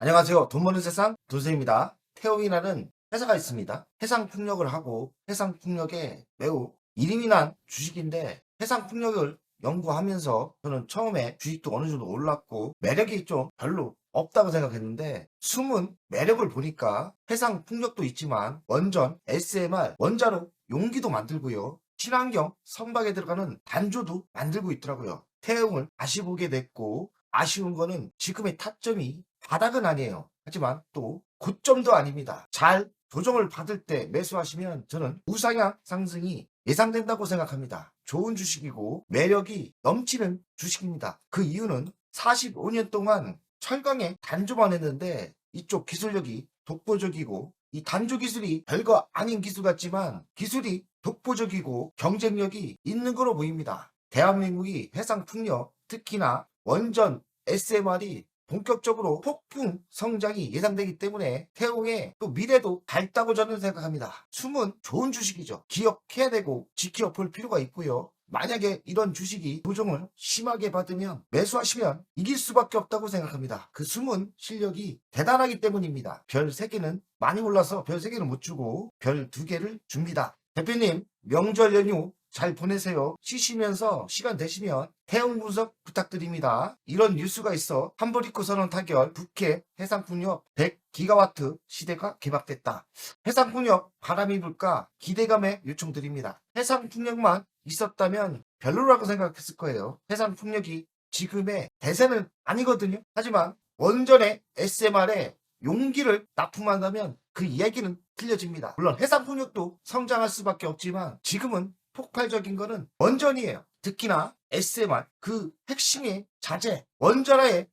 안녕하세요. 돈 버는 세상 돈쌤입니다. 태용이라는 회사가 있습니다. 해상풍력을 하고 해상풍력에 매우 이름이 난 주식인데 해상풍력을 연구하면서 저는 처음에 주식도 어느 정도 올랐고 매력이 좀 별로 없다고 생각했는데 숨은 매력을 보니까 해상풍력도 있지만 원전, SMR, 원자로 용기도 만들고요. 친환경 선박에 들어가는 단조도 만들고 있더라고요. 태용을 다시 보게 됐고 아쉬운 거는 지금의 타점이 바닥은 아니에요. 하지만 또 고점도 아닙니다. 잘 조정을 받을 때 매수하시면 저는 우상향 상승이 예상된다고 생각합니다. 좋은 주식이고 매력이 넘치는 주식입니다. 그 이유는 45년 동안 철강에 단조만 했는데 이쪽 기술력이 독보적이고 이 단조 기술이 별거 아닌 기술 같지만 기술이 독보적이고 경쟁력이 있는 거로 보입니다. 대한민국이 해상풍력 특히나 원전 SMR이 본격적으로 폭풍 성장이 예상되기 때문에 태용의 또 미래도 밝다고 저는 생각합니다. 숨은 좋은 주식이죠. 기억해야 되고 지켜볼 필요가 있고요. 만약에 이런 주식이 조정을 심하게 받으면 매수하시면 이길 수밖에 없다고 생각합니다. 그 숨은 실력이 대단하기 때문입니다. 별 3개는 많이 올라서 별 3개는 못 주고 별 2개를 줍니다. 대표님 명절 연휴 잘 보내세요. 쉬시면서 시간 되시면 태용 분석 부탁드립니다. 이런 뉴스가 있어 한보리코 선언 타결 북해 해상풍력 100기가와트 시대가 개막됐다. 해상풍력 바람이 불까 기대감에 요청드립니다. 해상풍력만 있었다면 별로라고 생각했을 거예요. 해상풍력이 지금의 대세는 아니거든요. 하지만 원전의 SMR에 용기를 납품한다면 그 이야기는 틀려집니다. 물론 해상풍력도 성장할 수밖에 없지만 지금은 폭발적인 거는 원전이에요. 특히나 SMR 그 핵심의 자재 원자로의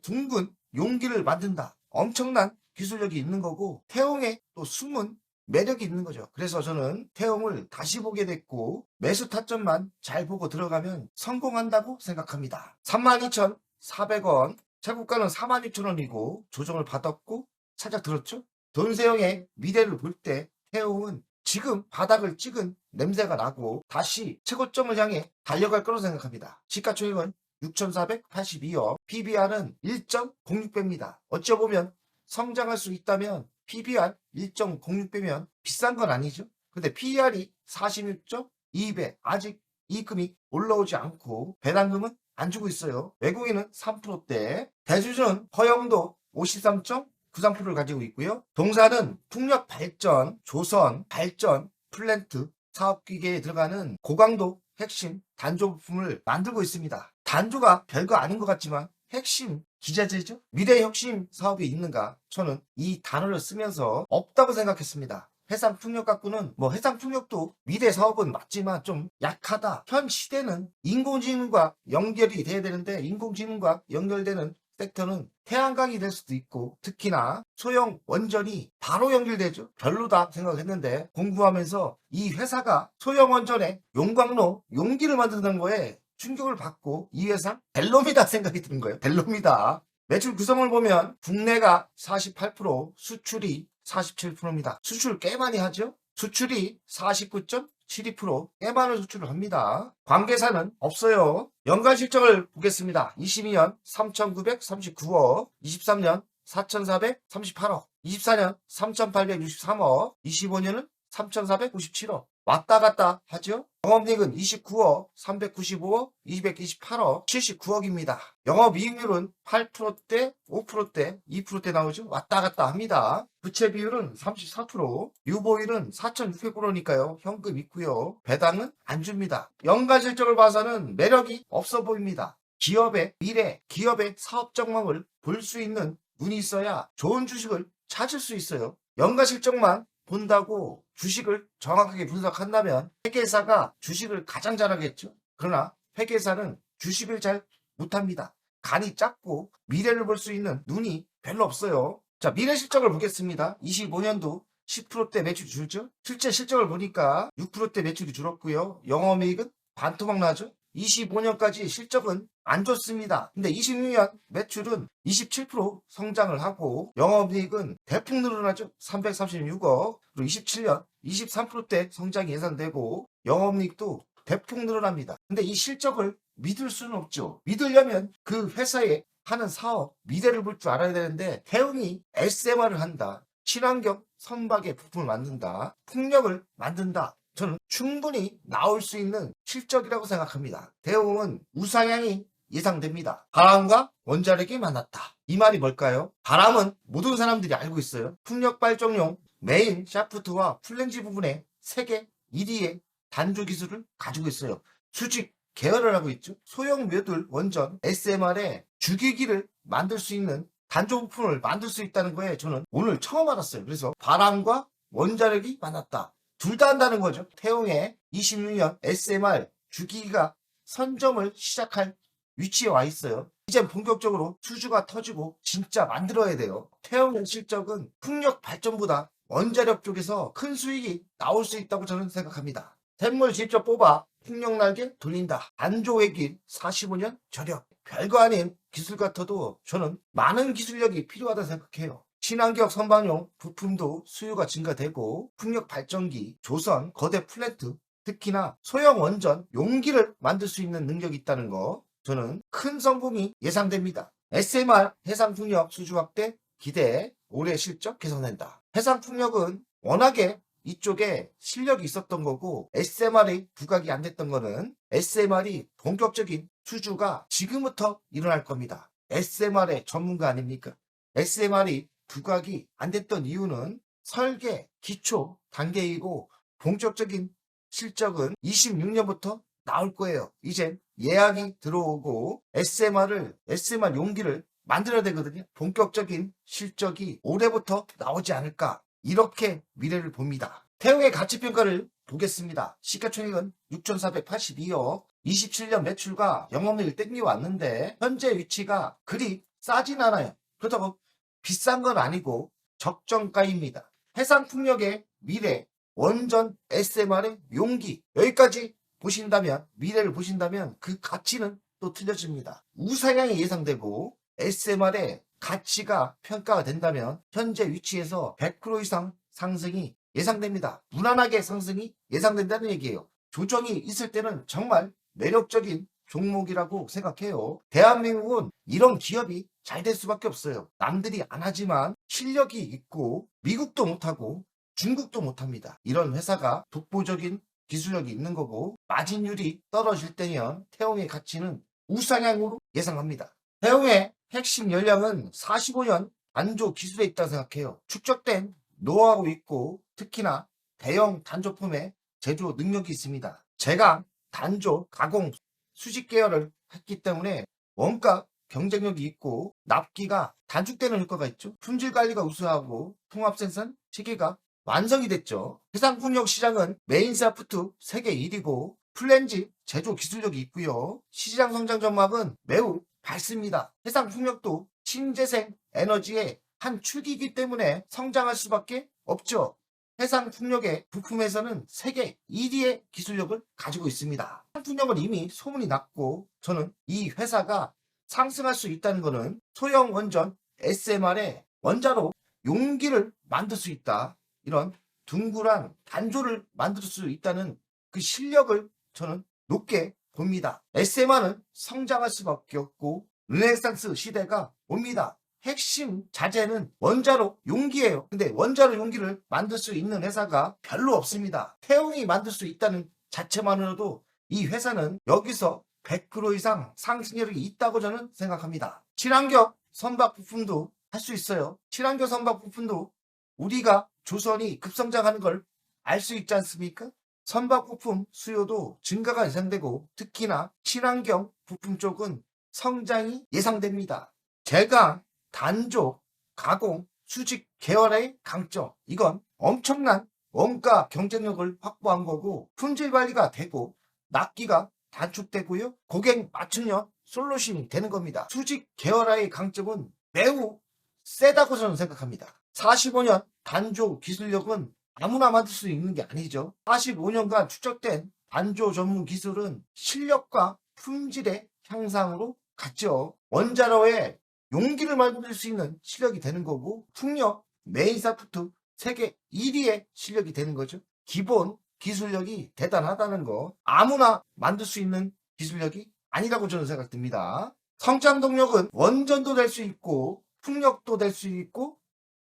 둥근 용기를 만든다. 엄청난 기술력이 있는 거고 태용의 또 숨은 매력이 있는 거죠. 그래서 저는 태용을 다시 보게 됐고 매수 타점만 잘 보고 들어가면 성공한다고 생각합니다. 32,400원 최고가는 46,000원이고 조정을 받았고 살짝 들었죠? 돈세형의 미래를 볼 때 태용은 지금 바닥을 찍은 냄새가 나고 다시 최고점을 향해 달려갈 거로 생각합니다. 시가총액은 6,482억, PBR은 1.06배입니다. 어찌보면 성장할 수 있다면 PBR 1.06배면 비싼 건 아니죠. 근데 PER이 46.2배, 아직 이익금이 올라오지 않고 배당금은 안 주고 있어요. 외국인은 3%대, 대주주는 허영도 53.93%를 가지고 있고요. 동사는 풍력 발전, 조선, 발전, 플랜트, 사업기계에 들어가는 고강도 핵심 단조 부품을 만들고 있습니다. 단조가 별거 아닌 것 같지만 핵심 기자재죠? 미래 혁신 사업이 있는가? 저는 이 단어를 쓰면서 없다고 생각했습니다. 해상풍력 갖고는 해상풍력도 미래 사업은 맞지만 좀 약하다. 현 시대는 인공지능과 연결이 돼야 되는데 인공지능과 연결되는 섹터는 태양광이 될 수도 있고 특히나 소형 원전이 바로 연결되죠. 별로다 생각했는데 공부하면서 이 회사가 소형 원전에 용광로 용기를 만드는 거에 충격을 받고 이 회사 벨놈이다 생각이 드는 거예요. 벨놈이다. 매출 구성을 보면 국내가 48%, 수출이 47%입니다. 수출 꽤 많이 하죠? 수출이 49.72%, 꽤 많은 수출을 합니다. 관계사는 없어요. 연간 실적을 보겠습니다. 22년 3,939억, 23년 4,438억, 24년 3,863억, 25년은 3,497억. 왔다 갔다 하죠? 영업이익은 29억, 395억, 228억, 79억입니다. 영업이익률은 8%대, 5%대, 2%대 나오죠? 왔다 갔다 합니다. 부채 비율은 34%, 유보율은 4,600%니까요. 현금 있고요. 배당은 안 줍니다. 연간 실적을 봐서는 매력이 없어 보입니다. 기업의 미래, 기업의 사업 전망을 볼 수 있는 눈이 있어야 좋은 주식을 찾을 수 있어요. 연간 실적만 본다고 주식을 정확하게 분석한다면 회계사가 주식을 가장 잘하겠죠. 그러나 회계사는 주식을 잘 못합니다. 간이 작고 미래를 볼 수 있는 눈이 별로 없어요. 자, 미래 실적을 보겠습니다. 25년도 10%대 매출이 줄죠. 실제 실적을 보니까 6%대 매출이 줄었고요. 영업이익은 반토막 나죠. 25년까지 실적은 안 좋습니다. 근데 26년 매출은 27% 성장을 하고 영업이익은 대폭 늘어나죠. 336억. 그리고 27년 23%대 성장이 예상되고 영업이익도 대폭 늘어납니다. 근데 이 실적을 믿을 수는 없죠. 믿으려면 그 회사의 하는 사업, 미래를 볼 줄 알아야 되는데 태웅이 SMR을 한다. 친환경 선박의 부품을 만든다. 풍력을 만든다. 저는 충분히 나올 수 있는 실적이라고 생각합니다. 태웅은 우상향이 예상됩니다. 바람과 원자력이 만났다. 이 말이 뭘까요? 바람은 모든 사람들이 알고 있어요. 풍력 발전용 메인 샤프트와 플랜지 부분에 세계 1위의 단조 기술을 가지고 있어요. 수직 계열을 하고 있죠. 소형 묘들 원전 SMR에 주기기를 만들 수 있는 단조 부품을 만들 수 있다는 거에 저는 오늘 처음 알았어요. 그래서 바람과 원자력이 만났다. 둘 다 한다는 거죠. 태용의 26년 SMR 주기기가 선점을 시작할 위치에 와 있어요. 이제 본격적으로 수주가 터지고 진짜 만들어야 돼요. 태용의 실적은 풍력 발전보다 원자력 쪽에서 큰 수익이 나올 수 있다고 저는 생각합니다. 샘물 직접 뽑아 풍력 날개 돌린다. 안조의 길 45년 저력. 별거 아닌 기술 같아도 저는 많은 기술력이 필요하다 생각해요. 친환경 선반용 부품도 수요가 증가되고 풍력 발전기, 조선, 거대 플랜트, 특히나 소형 원전, 용기를 만들 수 있는 능력이 있다는 거 저는 큰 성공이 예상됩니다. SMR 해상풍력 수주 확대 기대, 올해 실적 개선된다. 해상풍력은 워낙에 이쪽에 실력이 있었던 거고 SMR이 부각이 안 됐던 거는 SMR이 본격적인 수주가 지금부터 일어날 겁니다. SMR의 전문가 아닙니까? SMR이 부각이 안 됐던 이유는 설계, 기초 단계이고 본격적인 실적은 26년부터 나올 거예요. 이제 예약이 들어오고 SMR 용기를 만들어야 되거든요. 본격적인 실적이 올해부터 나오지 않을까. 이렇게 미래를 봅니다. 태웅의 가치평가를 보겠습니다. 시가총액은 6,482억, 27년 매출과 영업이익을 땡겨왔는데 현재 위치가 그리 싸진 않아요. 그렇다고 비싼 건 아니고 적정가입니다. 해상풍력의 미래, 원전 SMR의 용기, 여기까지 보신다면, 미래를 보신다면 그 가치는 또 틀려집니다. 우상향이 예상되고 SMR의 가치가 평가가 된다면 현재 위치에서 100% 이상 상승이 예상됩니다. 무난하게 상승이 예상된다는 얘기예요. 조정이 있을 때는 정말 매력적인 종목이라고 생각해요. 대한민국은 이런 기업이 잘 될 수밖에 없어요. 남들이 안 하지만 실력이 있고 미국도 못하고 중국도 못합니다. 이런 회사가 독보적인 기술력이 있는 거고 마진율이 떨어질 때면 태용의 가치는 우상향으로 예상합니다. 태용의 핵심 역량은 45년 안조 기술에 있다고 생각해요. 축적된 노하우 있고 특히나 대형 단조품의 제조 능력이 있습니다. 제가 단조, 가공, 수직 계열을 했기 때문에 원가 경쟁력이 있고 납기가 단축되는 효과가 있죠. 품질 관리가 우수하고 통합 생산 체계가 완성이 됐죠. 해상풍력 시장은 메인 샤프트 세계 1위고 플랜지 제조 기술력이 있고요. 시장 성장 전망은 매우 밝습니다. 해상풍력도 신재생 에너지의 한 축이기 때문에 성장할 수밖에 없죠. 해상풍력의 부품에서는 세계 1위의 기술력을 가지고 있습니다. 해상풍력은 이미 소문이 났고 저는 이 회사가 상승할 수 있다는 것은 소형 원전 SMR의 원자로 용기를 만들 수 있다. 이런 둥그란 단조를 만들 수 있다는 그 실력을 저는 높게 봅니다. SMR은 성장할 수밖에 없고 르네상스 시대가 옵니다. 핵심 자재는 원자로 용기예요. 근데 원자로 용기를 만들 수 있는 회사가 별로 없습니다. 태용이 만들 수 있다는 자체만으로도 이 회사는 여기서 100% 이상 상승률이 있다고 저는 생각합니다. 친환경 선박 부품도 할 수 있어요. 친환경 선박 부품도 우리가 조선이 급성장하는 걸 알 수 있지 않습니까? 선박 부품 수요도 증가가 예상되고 특히나 친환경 부품 쪽은 성장이 예상됩니다. 제가 단조, 가공, 수직 계열의 강점, 이건 엄청난 원가 경쟁력을 확보한 거고 품질 관리가 되고 납기가 단축되고요. 고객 맞춤형 솔루션이 되는 겁니다. 수직 계열화의 강점은 매우 세다고 저는 생각합니다. 45년 단조 기술력은 아무나 만들 수 있는 게 아니죠. 45년간 축적된 단조 전문 기술은 실력과 품질의 향상으로 갔죠. 원자로의 용기를 만들 수 있는 실력이 되는 거고 풍력, 메인사프트 세계 1위의 실력이 되는 거죠. 기본 기술력이 대단하다는 거 아무나 만들 수 있는 기술력이 아니라고 저는 생각됩니다. 성장 동력은 원전도 될 수 있고 풍력도 될 수 있고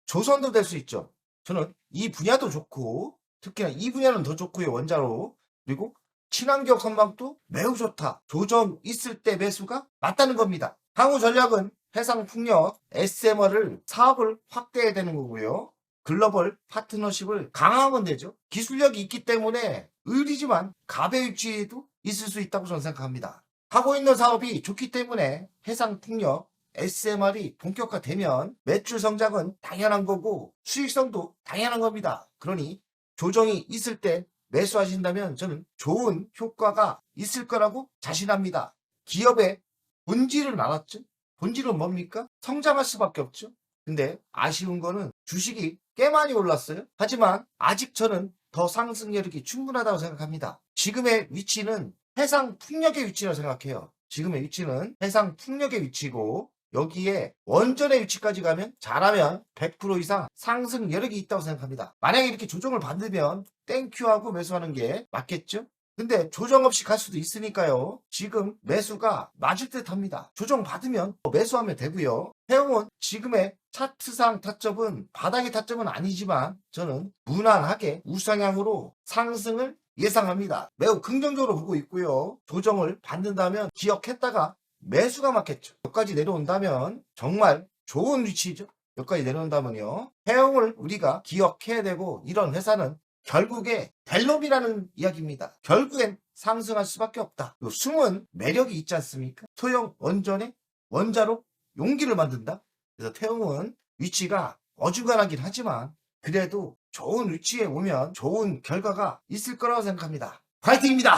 조선도 될 수 있죠. 저는 이 분야도 좋고 특히나 이 분야는 더 좋고요. 원자로. 그리고 친환경 선박도 매우 좋다. 조정 있을 때 매수가 맞다는 겁니다. 향후 전략은 해상풍력 SMR을 사업을 확대해야 되는 거고요. 글로벌 파트너십을 강화하면 되죠. 기술력이 있기 때문에 의리지만 갑의 위치에도 있을 수 있다고 저는 생각합니다. 하고 있는 사업이 좋기 때문에 해상풍력 SMR이 본격화되면 매출 성장은 당연한 거고 수익성도 당연한 겁니다. 그러니 조정이 있을 때 매수하신다면 저는 좋은 효과가 있을 거라고 자신합니다. 기업의 본질을 알았죠? 본질은 뭡니까? 성장할 수밖에 없죠. 근데 아쉬운 거는 주식이 꽤 많이 올랐어요. 하지만 아직 저는 더 상승 여력이 충분하다고 생각합니다. 지금의 위치는 해상 풍력의 위치라고 생각해요. 지금의 위치는 해상 풍력의 위치고 여기에 원전의 위치까지 가면 잘하면 100% 이상 상승 여력이 있다고 생각합니다. 만약에 이렇게 조정을 받으면 땡큐하고 매수하는 게 맞겠죠? 근데 조정 없이 갈 수도 있으니까요. 지금 매수가 맞을 듯 합니다. 조정 받으면 매수하면 되고요. 해운은 지금의 차트상 타점은 바닥의 타점은 아니지만 저는 무난하게 우상향으로 상승을 예상합니다. 매우 긍정적으로 보고 있고요. 조정을 받는다면 기억했다가 매수가 맞겠죠. 여기까지 내려온다면 정말 좋은 위치죠. 여기까지 내려온다면요. 해운을 우리가 기억해야 되고 이런 회사는 결국에 델롬이라는 이야기입니다. 결국엔 상승할 수밖에 없다. 숨은 매력이 있지 않습니까? 소형 원전의 원자로 용기를 만든다. 그래서 태웅은 위치가 어중간하긴 하지만 그래도 좋은 위치에 오면 좋은 결과가 있을 거라고 생각합니다. 파이팅입니다.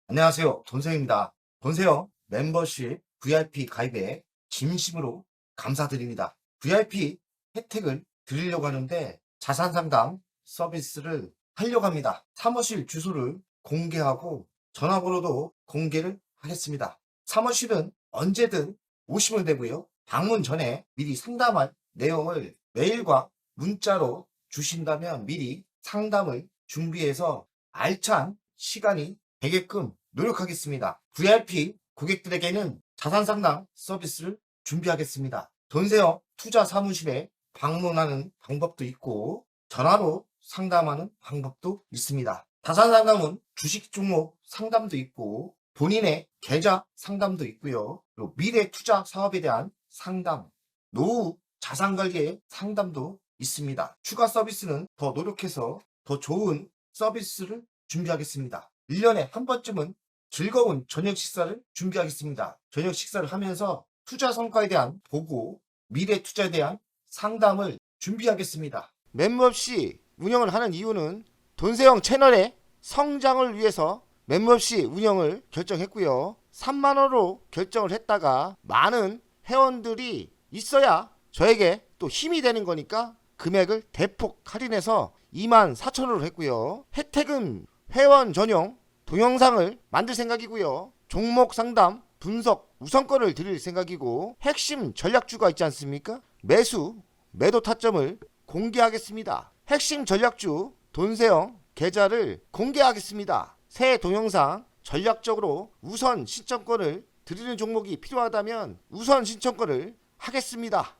안녕하세요. 돈세영입니다. 돈세영 멤버십 VIP 가입에 진심으로 감사드립니다. VIP 혜택을 드리려고 하는데 자산상담 서비스를 하려고 합니다. 사무실 주소를 공개하고 전화번호도 공개를 하겠습니다. 사무실은 언제든 오시면 되고요. 방문 전에 미리 상담할 내용을 메일과 문자로 주신다면 미리 상담을 준비해서 알찬 시간이 되게끔 노력하겠습니다. VIP 고객들에게는 자산상담 서비스를 준비하겠습니다. 돈세영 투자사무실에 방문하는 방법도 있고 전화로 상담하는 방법도 있습니다. 자산상담은 주식 종목 상담도 있고 본인의 계좌 상담도 있고요. 그리고 미래 투자 사업에 대한 상담, 노후 자산관리의 상담도 있습니다. 추가 서비스는 더 노력해서 더 좋은 서비스를 준비하겠습니다. 1년에 한 번쯤은 즐거운 저녁 식사를 준비하겠습니다. 저녁 식사를 하면서 투자 성과에 대한 보고, 미래 투자에 대한 상담을 준비하겠습니다. 멤버십 운영을 하는 이유는 돈세영 채널의 성장을 위해서 멤버십 운영을 결정했고요. 3만원으로 결정을 했다가 많은 회원들이 있어야 저에게 또 힘이 되는 거니까 금액을 대폭 할인해서 24,000원으로 했고요. 혜택은 회원 전용 동영상을 만들 생각이고요. 종목 상담 분석 우선권을 드릴 생각이고 핵심 전략주가 있지 않습니까? 매도 타점을 공개하겠습니다. 핵심 전략주 돈세영 계좌를 공개하겠습니다. 새 동영상 전략적으로 우선 신청권을 드리는 종목이 필요하다면 우선 신청권을 하겠습니다.